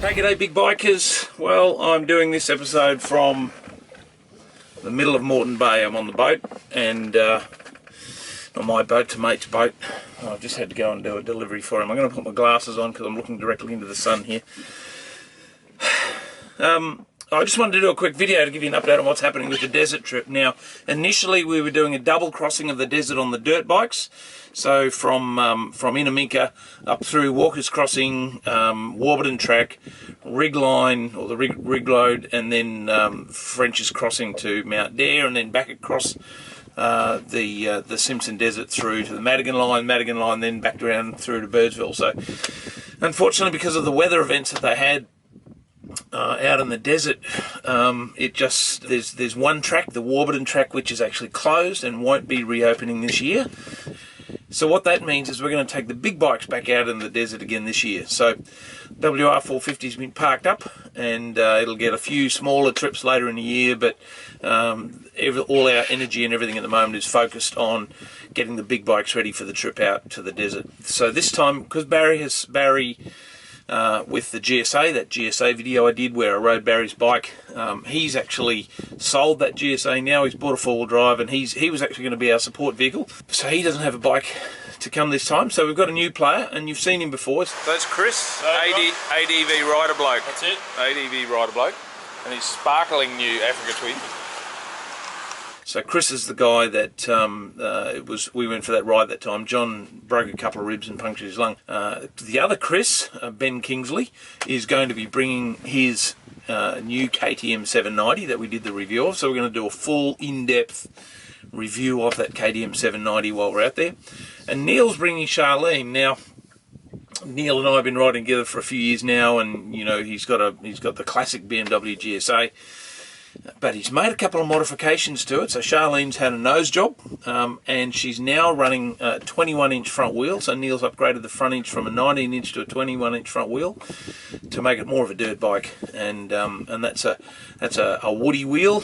Hey, g'day big bikers. Well, I'm doing this episode from the middle of Moreton Bay. I'm on the boat, and not my boat, to mate's boat. I've just had to go and do a delivery for him. I'm going to put my glasses on because I'm looking directly into the sun here. I just wanted to do a quick video to give you an update on what's happening with the desert trip. Now, initially we were doing a double crossing of the desert on the dirt bikes. So from Inaminka up through Walker's Crossing, Warburton Track, Rig Line, or the Rig Road, and then French's Crossing to Mount Dare, and then back across the Simpson Desert through to the Madigan Line, then back around through to Birdsville. So unfortunately, because of the weather events that they had out in the desert, there's one track, the Warburton Track, which is actually closed and won't be reopening this year. So what that means is we're going to take the big bikes back out in the desert again this year. So WR450 has been parked up, and it'll get a few smaller trips later in the year, but all our energy and everything at the moment is focused on getting the big bikes ready for the trip out to the desert. So this time, because Barry with the GSA, that GSA video I did where I rode Barry's bike, he's actually sold that GSA now. He's bought a four-wheel drive, and he was actually going to be our support vehicle. So he doesn't have a bike to come this time. So we've got a new player, and you've seen him before. That's Chris, ADV rider bloke. That's it. ADV rider bloke, and his sparkling new Africa Twin. So Chris is the guy that we went for that ride that time. John broke a couple of ribs and punctured his lung. The other Chris, Ben Kingsley, is going to be bringing his new KTM 790 that we did the review of. So we're going to do a full in-depth review of that KTM 790 while we're out there. And Neil's bringing Charlene. Now, Neil and I have been riding together for a few years now, and you know he's got the classic BMW GSA. But he's made a couple of modifications to it. So Charlene's had a nose job, and she's now running 21-inch front wheel. So Neil's upgraded the front inch from a 19-inch to a 21-inch front wheel to make it more of a dirt bike. And that's a woody wheel,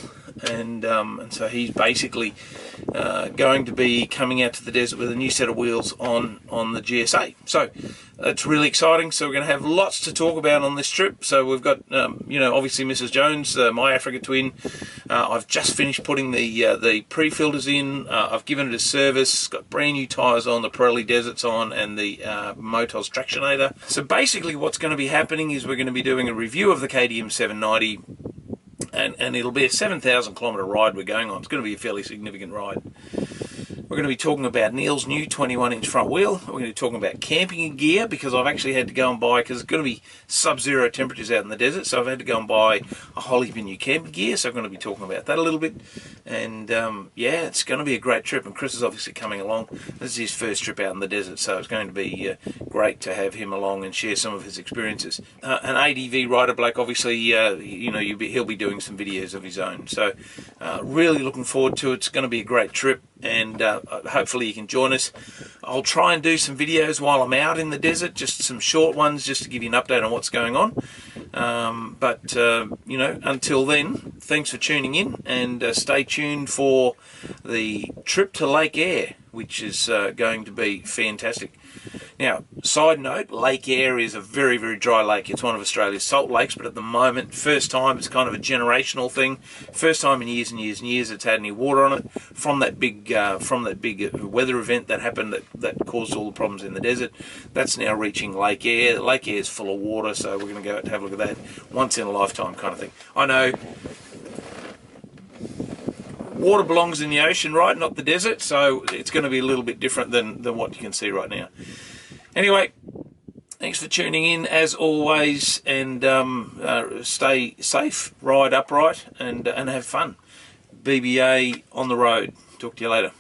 and so he's basically going to be coming out to the desert with a new set of wheels on the GSA. So it's really exciting. So we're going to have lots to talk about on this trip. So we've got, obviously Mrs. Jones, my Africa Twin. I've just finished putting the pre-filters in. I've given it a service. Got brand new tyres on, the Pirelli Deserts on, and the Motos Tractionator. So basically what's going to be happening is we're going to be doing a review of the KTM 790, and it'll be a 7,000 kilometre ride we're going on. It's going to be a fairly significant ride. We're going to be talking about Neil's new 21-inch front wheel. We're going to be talking about camping gear, because I've actually had to go and buy, because it's going to be sub-zero temperatures out in the desert, so I've had to go and buy a whole heap of new camping gear, so I'm going to be talking about that a little bit. And yeah, it's going to be a great trip, and Chris is obviously coming along. This is his first trip out in the desert, so it's going to be great to have him along and share some of his experiences. An ADV rider bloke, obviously, he'll be doing some videos of his own, so really looking forward to it. It's going to be a great trip, and hopefully you can join us. I'll try and do some videos while I'm out in the desert, just some short ones, just to give you an update on what's going on. But until then, thanks for tuning in, and stay tuned for the trip to Lake Eyre, which is going to be fantastic. Now, side note, Lake Eyre is a very, very dry lake. It's one of Australia's salt lakes, but at the moment, first time, it's kind of a generational thing. First time in years and years and years it's had any water on it from that big weather event that happened that caused all the problems in the desert. That's now reaching Lake Eyre. Lake Eyre is full of water, so we're going to go out and have a look at that. Once in a lifetime kind of thing. I know water belongs in the ocean, right? Not the desert, so it's going to be a little bit different than what you can see right now. Anyway, thanks for tuning in as always, and stay safe, ride upright, and have fun. BBA on the road. Talk to you later.